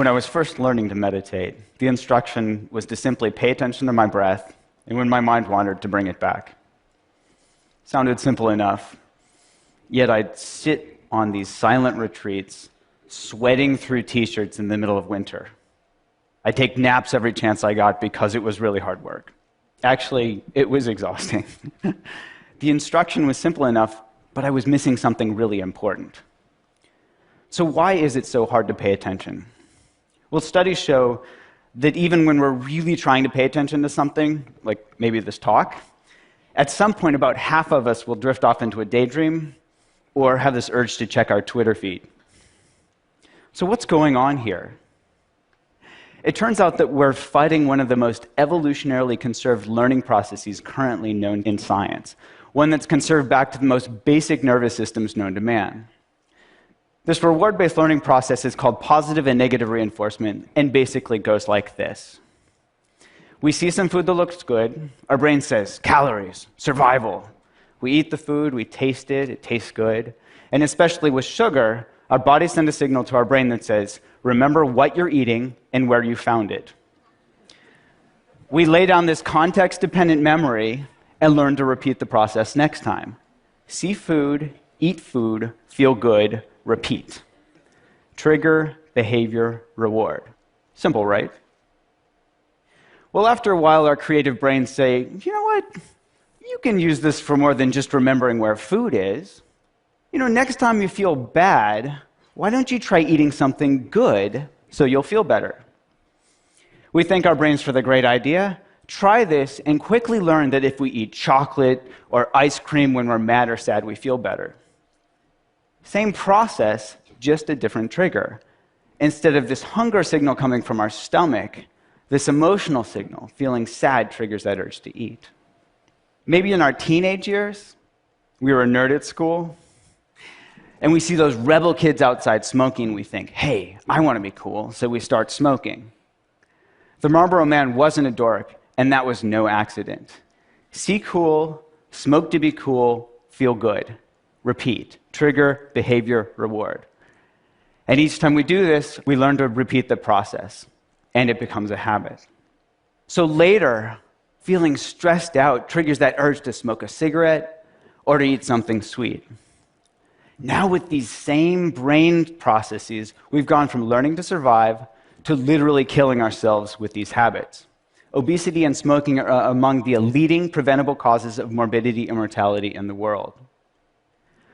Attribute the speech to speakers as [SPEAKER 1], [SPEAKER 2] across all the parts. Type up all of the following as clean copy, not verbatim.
[SPEAKER 1] When I was first learning to meditate, the instruction was to simply pay attention to my breath, and when my mind wandered, to bring it back. Sounded simple enough, yet I'd sit on these silent retreats, sweating through t-shirts in the middle of winter. I'd take naps every chance I got because it was really hard work. Actually, it was exhausting. The instruction was simple enough, but I was missing something really important. So why is it so hard to pay attention? Well, studies show that even when we're really trying to pay attention to something, like maybe this talk, at some point about half of us will drift off into a daydream or have this urge to check our Twitter feed. So what's going on here? It turns out that we're fighting one of the most evolutionarily conserved learning processes currently known in science, one that's conserved back to the most basic nervous systems known to man. This reward-based learning process is called positive and negative reinforcement, and basically goes like this. We see some food that looks good. Our brain says, calories, survival. We eat the food, we taste it tastes good. And especially with sugar, our bodies send a signal to our brain that says, remember what you're eating and where you found it. We lay down this context-dependent memory and learn to repeat the process next time. See food, eat food, feel good, repeat. Trigger, behavior, reward. Simple, right? Well, after a while, our creative brains say, you know what? You can use this for more than just remembering where food is. Next time you feel bad, why don't you try eating something good so you'll feel better? We thank our brains for the great idea. Try this and quickly learn that if we eat chocolate or ice cream when we're mad or sad, we feel better. Same process, just a different trigger. Instead of this hunger signal coming from our stomach, this emotional signal, feeling sad, triggers that urge to eat. Maybe in our teenage years, we were a nerd at school, and we see those rebel kids outside smoking, we think, hey, I want to be cool, so we start smoking. The Marlboro Man wasn't a dork, and that was no accident. See cool, smoke to be cool, feel good. Repeat. Trigger, behavior, reward. And each time we do this, we learn to repeat the process, and it becomes a habit. So later, feeling stressed out triggers that urge to smoke a cigarette or to eat something sweet. Now with these same brain processes, we've gone from learning to survive to literally killing ourselves with these habits. Obesity and smoking are among the leading preventable causes of morbidity and mortality in the world.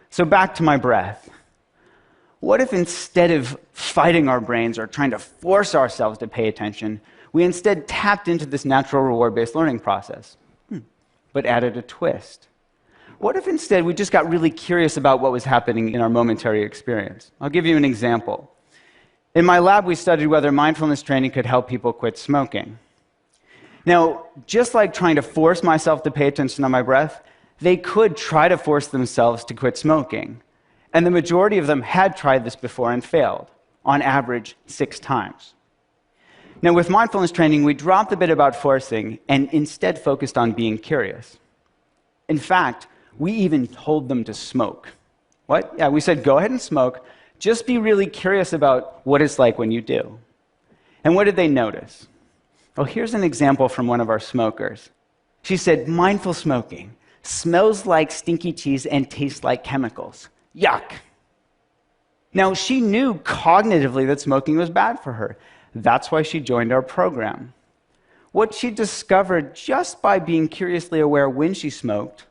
[SPEAKER 1] So back to my breath. What if instead of fighting our brains or trying to force ourselves to pay attention, we instead tapped into this natural reward-based learning process, but added a twist? What if instead we just got really curious about what was happening in our momentary experience? I'll give you an example. In my lab, we studied whether mindfulness training could help people quit smoking. Now, just like trying to force myself to pay attention to my breath, they could try to force themselves to quit smoking. And the majority of them had tried this before and failed, on average 6 times. Now, with mindfulness training, we dropped the bit about forcing and instead focused on being curious. In fact, we even told them to smoke. What? Yeah, we said, go ahead and smoke. Just be really curious about what it's like when you do. And what did they notice? Well, here's an example from one of our smokers. She said, mindful smoking smells like stinky cheese and tastes like chemicals. Yuck. Now, she knew cognitively that smoking was bad for her. That's why she joined our program. What she discovered just by being curiously aware when she smoked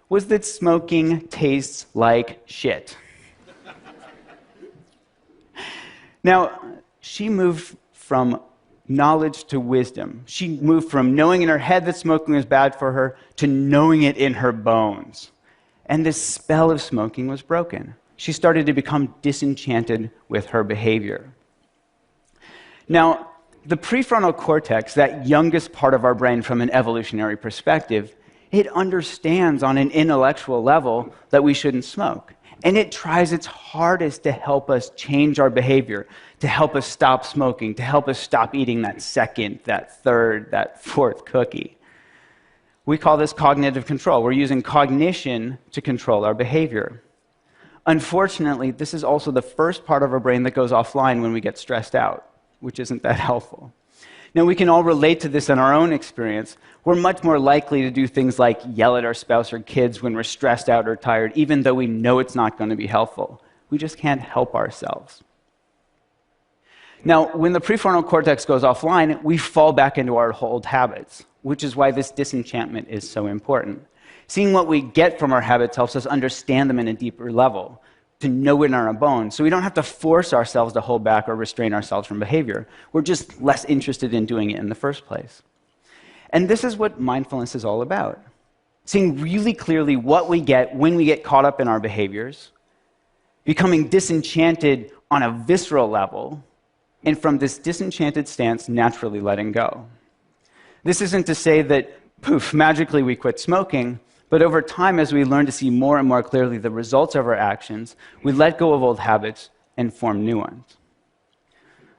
[SPEAKER 1] was that smoking tastes like shit. Now, she moved from knowledge to wisdom. She moved from knowing in her head that smoking was bad for her to knowing it in her bones. And this spell of smoking was broken. She started to become disenchanted with her behavior. Now, the prefrontal cortex, that youngest part of our brain from an evolutionary perspective, it understands on an intellectual level that we shouldn't smoke. And it tries its hardest to help us change our behavior, to help us stop smoking, to help us stop eating that second, that third, that fourth cookie. We call this cognitive control. We're using cognition to control our behavior. Unfortunately, this is also the first part of our brain that goes offline when we get stressed out. which isn't that helpful. Now, we can all relate to this in our own experience. We're much more likely to do things like yell at our spouse or kids when we're stressed out or tired, even though we know it's not going to be helpful. We just can't help ourselves. Now, when the prefrontal cortex goes offline, we fall back into our old habits, which is why this disenchantment is so important. Seeing what we get from our habits helps us understand them in a deeper level, to know it in our bones, so we don't have to force ourselves to hold back or restrain ourselves from behavior. We're just less interested in doing it in the first place. And this is what mindfulness is all about. Seeing really clearly what we get when we get caught up in our behaviors, becoming disenchanted on a visceral level, and from this disenchanted stance, naturally letting go. This isn't to say that, poof, magically we quit smoking, but over time, as we learn to see more and more clearly the results of our actions, we let go of old habits and form new ones.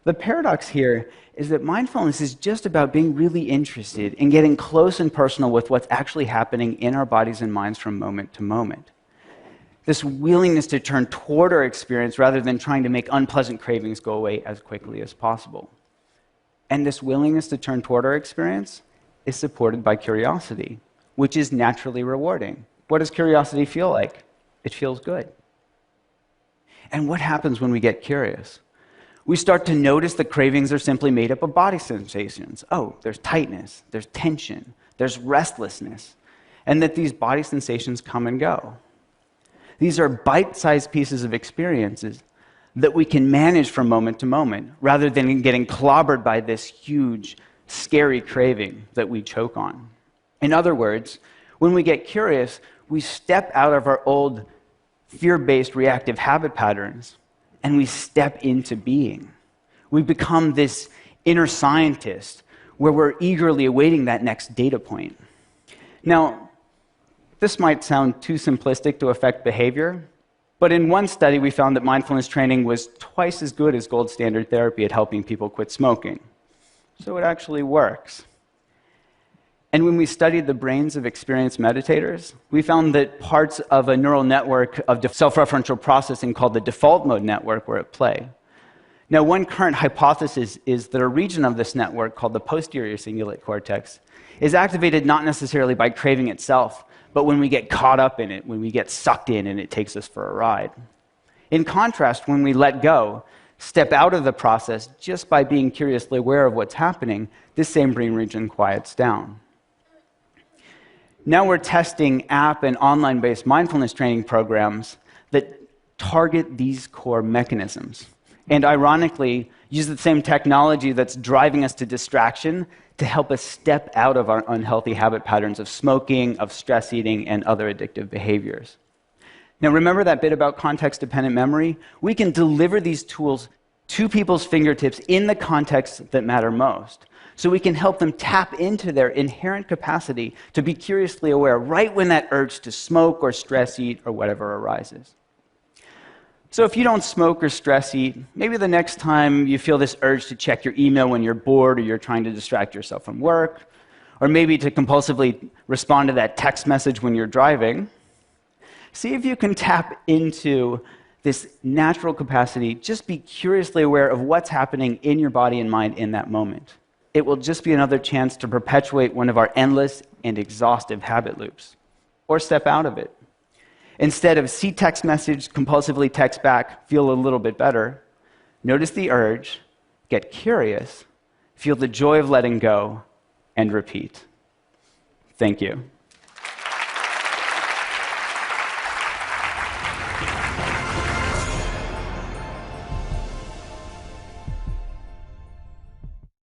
[SPEAKER 1] The paradox here is that mindfulness is just about being really interested in getting close and personal with what's actually happening in our bodies and minds from moment to moment. This willingness to turn toward our experience rather than trying to make unpleasant cravings go away as quickly as possible. And this willingness to turn toward our experience is supported by curiosity, which is naturally rewarding. What does curiosity feel like? It feels good. And what happens when we get curious? We start to notice the cravings are simply made up of body sensations. Oh, there's tightness, there's tension, there's restlessness, and that these body sensations come and go. These are bite-sized pieces of experiences that we can manage from moment to moment, rather than getting clobbered by this huge, scary craving that we choke on. In other words, when we get curious, we step out of our old fear-based reactive habit patterns and we step into being. We become this inner scientist where we're eagerly awaiting that next data point. Now, this might sound too simplistic to affect behavior, but in one study we found that mindfulness training was twice as good as gold standard therapy at helping people quit smoking. So it actually works. And when we studied the brains of experienced meditators, we found that parts of a neural network of self-referential processing called the default mode network were at play. Now, one current hypothesis is that a region of this network called the posterior cingulate cortex is activated not necessarily by craving itself, but when we get caught up in it, when we get sucked in and it takes us for a ride. In contrast, when we let go, step out of the process just by being curiously aware of what's happening, this same brain region quiets down. Now we're testing app and online-based mindfulness training programs that target these core mechanisms, and ironically, use the same technology that's driving us to distraction to help us step out of our unhealthy habit patterns of smoking, of stress eating, and other addictive behaviors. Now remember that bit about context-dependent memory? We can deliver these tools to people's fingertips in the contexts that matter most, so we can help them tap into their inherent capacity to be curiously aware right when that urge to smoke or stress eat or whatever arises. So if you don't smoke or stress eat, maybe the next time you feel this urge to check your email when you're bored or you're trying to distract yourself from work, or maybe to compulsively respond to that text message when you're driving, see if you can tap into this natural capacity. Just be curiously aware of what's happening in your body and mind in that moment. It will just be another chance to perpetuate one of our endless and exhaustive habit loops, or step out of it. Instead of see text message, compulsively text back, feel a little bit better, notice the urge, get curious, feel the joy of letting go, and repeat. Thank you.